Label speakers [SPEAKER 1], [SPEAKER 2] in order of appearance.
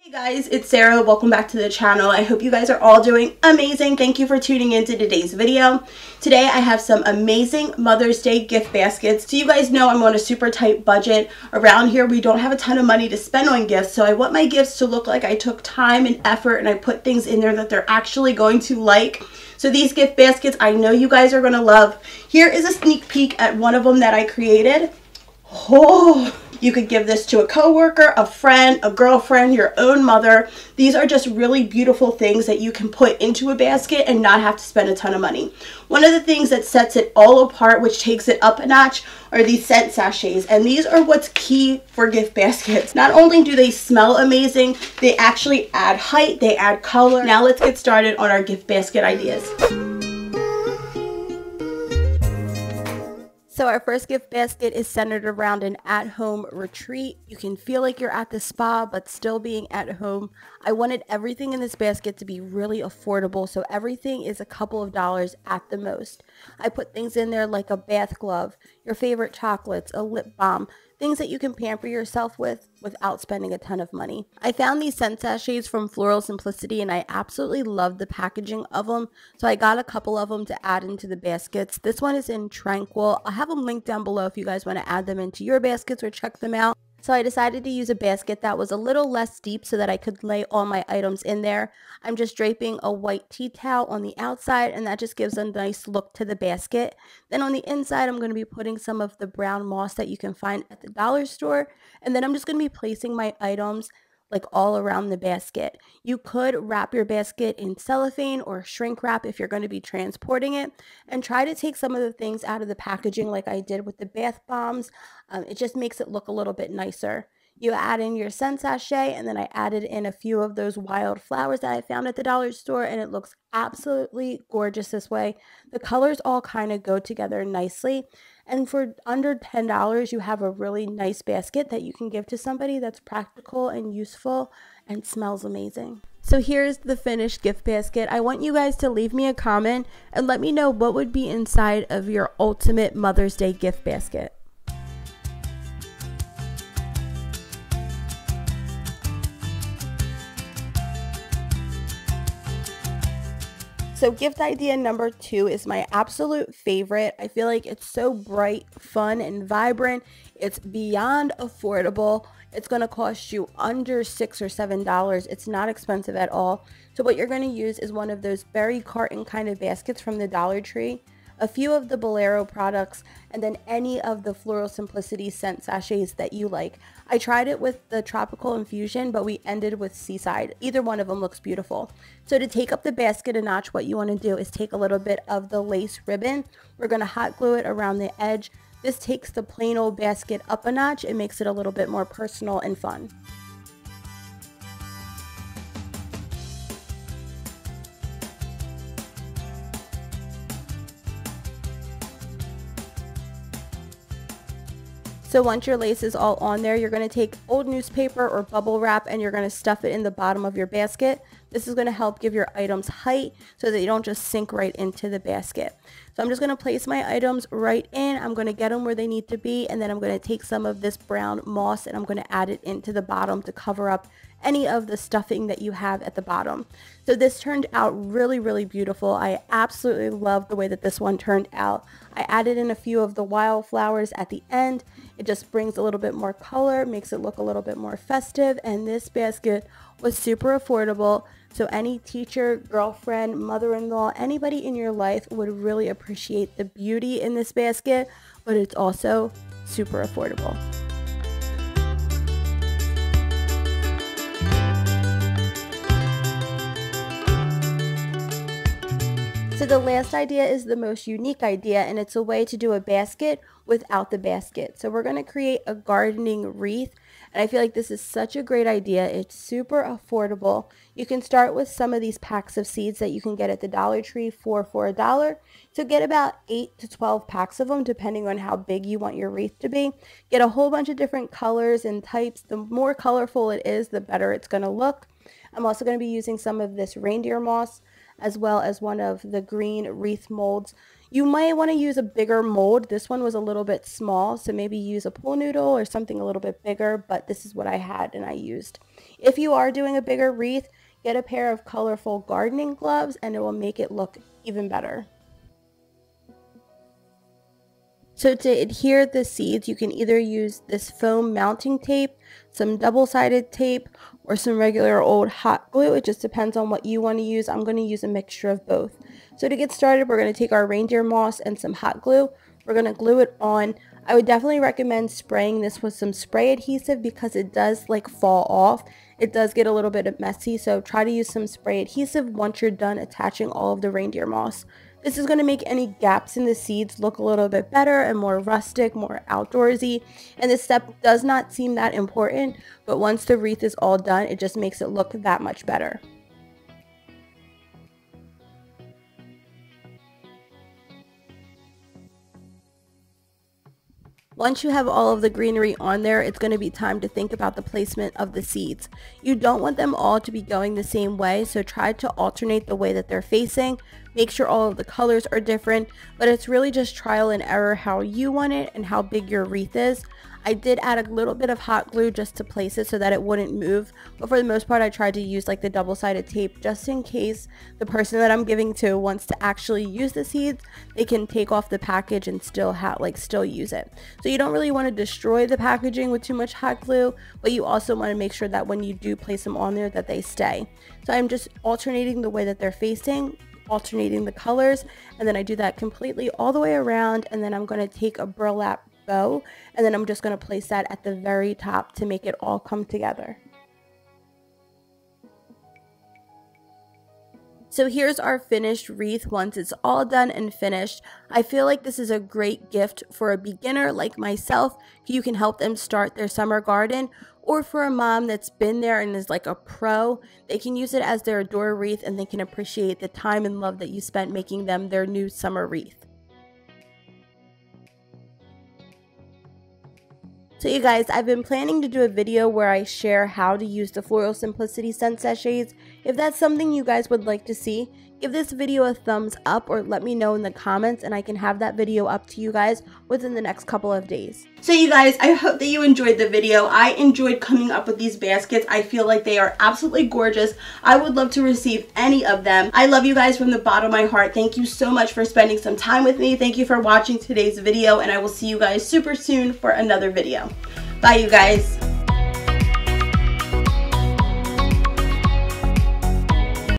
[SPEAKER 1] Hey guys, it's Sarah. Welcome back to the channel. I hope you guys are all doing amazing. Thank you for tuning into today's video. Today I have some amazing Mother's Day gift baskets. So you guys know I'm on a super tight budget. Around here we don't have a ton of money to spend on gifts, so I want my gifts to look like I took time and effort and I put things in there that they're actually going to like. So these gift baskets I know you guys are going to love. Here is a sneak peek at one of them that I created. Oh, you could give this to a coworker, a friend, a girlfriend, your own mother. These are just really beautiful things that you can put into a basket and not have to spend a ton of money. One of the things that sets it all apart, which takes it up a notch, are these scent sachets. And these are what's key for gift baskets. Not only do they smell amazing, they actually add height, they add color. Now let's get started on our gift basket ideas. So our first gift basket is centered around an at-home retreat. You can feel like you're at the spa, but still being at home. I wanted everything in this basket to be really affordable, so everything is a couple of dollars at the most. I put things in there like a bath glove, your favorite chocolates, a lip balm, things that you can pamper yourself with without spending a ton of money. I found these scent sachets from Floral Simplicity and I absolutely love the packaging of them. So I got a couple of them to add into the baskets. This one is in Tranquil. I'll have them linked down below if you guys want to add them into your baskets or check them out. So I decided to use a basket that was a little less deep so that I could lay all my items in there. I'm just draping a white tea towel on the outside and that just gives a nice look to the basket. Then on the inside I'm going to be putting some of the brown moss that you can find at the dollar store. And then I'm just going to be placing my items like all around the basket. You could wrap your basket in cellophane or shrink wrap if you're going to be transporting it, and try to take some of the things out of the packaging like I did with the bath bombs. It just makes it look a little bit nicer. You add in your scent sachet, and then I added in a few of those wild flowers that I found at the dollar store, and it looks absolutely gorgeous this way. The colors all kind of go together nicely, and for under $10 you have a really nice basket that you can give to somebody that's practical and useful and smells amazing. So here's the finished gift basket. I want you guys to leave me a comment and let me know what would be inside of your ultimate Mother's Day gift basket. So gift idea number 2 is my absolute favorite. I feel like it's so bright, fun, and vibrant. It's beyond affordable. It's going to cost you under $6 or $7. It's not expensive at all. So what you're going to use is one of those berry carton kind of baskets from the Dollar Tree, a few of the Bolero products, and then any of the Floral Simplicity scent sachets that you like. I tried it with the Tropical Infusion, but we ended with Seaside. Either one of them looks beautiful. So to take up the basket a notch, what you want to do is take a little bit of the lace ribbon. We're going to hot glue it around the edge. This takes the plain old basket up a notch. It makes it a little bit more personal and fun. So once your lace is all on there, you're going to take old newspaper or bubble wrap and you're going to stuff it in the bottom of your basket. This is going to help give your items height so that you don't just sink right into the basket. So I'm just going to place my items right in. I'm going to get them where they need to be, and then I'm going to take some of this brown moss and I'm going to add it into the bottom to cover up any of the stuffing that you have at the bottom. So this turned out really, really beautiful. I absolutely love the way that this one turned out. I added in a few of the wildflowers at the end. It just brings a little bit more color, makes it look a little bit more festive, and this basket was super affordable. So any teacher, girlfriend, mother-in-law, anybody in your life would really appreciate the beauty in this basket, but it's also super affordable. So the last idea is the most unique idea, and it's a way to do a basket without the basket. So we're going to create a gardening wreath, and I feel like this is such a great idea. It's super affordable. You can start with some of these packs of seeds that you can get at the Dollar Tree for $1. So get about 8 to 12 packs of them depending on how big you want your wreath to be. Get a whole bunch of different colors and types. The more colorful it is, the better it's going to look. I'm also going to be using some of this reindeer moss as well as one of the green wreath molds. You might want to use a bigger mold. This one was a little bit small, so maybe use a pool noodle or something a little bit bigger, but this is what I had and I used. If you are doing a bigger wreath, get a pair of colorful gardening gloves and it will make it look even better. So to adhere the seeds, you can either use this foam mounting tape, some double-sided tape, or some regular old hot glue. It just depends on what you want to use. I'm going to use a mixture of both. So to get started, we're going to take our reindeer moss and some hot glue. We're going to glue it on. I would definitely recommend spraying this with some spray adhesive because it does like fall off. It does get a little bit messy, so try to use some spray adhesive once you're done attaching all of the reindeer moss. This is going to make any gaps in the seeds look a little bit better and more rustic, more outdoorsy. And this step does not seem that important, but once the wreath is all done, it just makes it look that much better. Once you have all of the greenery on there, it's going to be time to think about the placement of the seeds. You don't want them all to be going the same way, so try to alternate the way that they're facing. Make sure all of the colors are different, but it's really just trial and error how you want it and how big your wreath is. I did add a little bit of hot glue just to place it so that it wouldn't move, but for the most part I tried to use like the double-sided tape just in case the person that I'm giving to wants to actually use the seeds. They can take off the package and still use it. So you don't really want to destroy the packaging with too much hot glue, but you also want to make sure that when you do place them on there that they stay. So I'm just alternating the way that they're facing, alternating the colors, and then I do that completely all the way around, and then I'm going to take a burlap bow and then I'm just going to place that at the very top to make it all come together. So here's our finished wreath once it's all done and finished. I feel like this is a great gift for a beginner like myself. You can help them start their summer garden, or for a mom that's been there and is like a pro, they can use it as their door wreath and they can appreciate the time and love that you spent making them their new summer wreath. So you guys, I've been planning to do a video where I share how to use the Floral Simplicity scent sachets. If that's something you guys would like to see, give this video a thumbs up or let me know in the comments and I can have that video up to you guys within the next couple of days. So you guys, I hope that you enjoyed the video. I enjoyed coming up with these baskets. I feel like they are absolutely gorgeous. I would love to receive any of them. I love you guys from the bottom of my heart. Thank you so much for spending some time with me. Thank you for watching today's video, and I will see you guys super soon for another video. Bye you guys.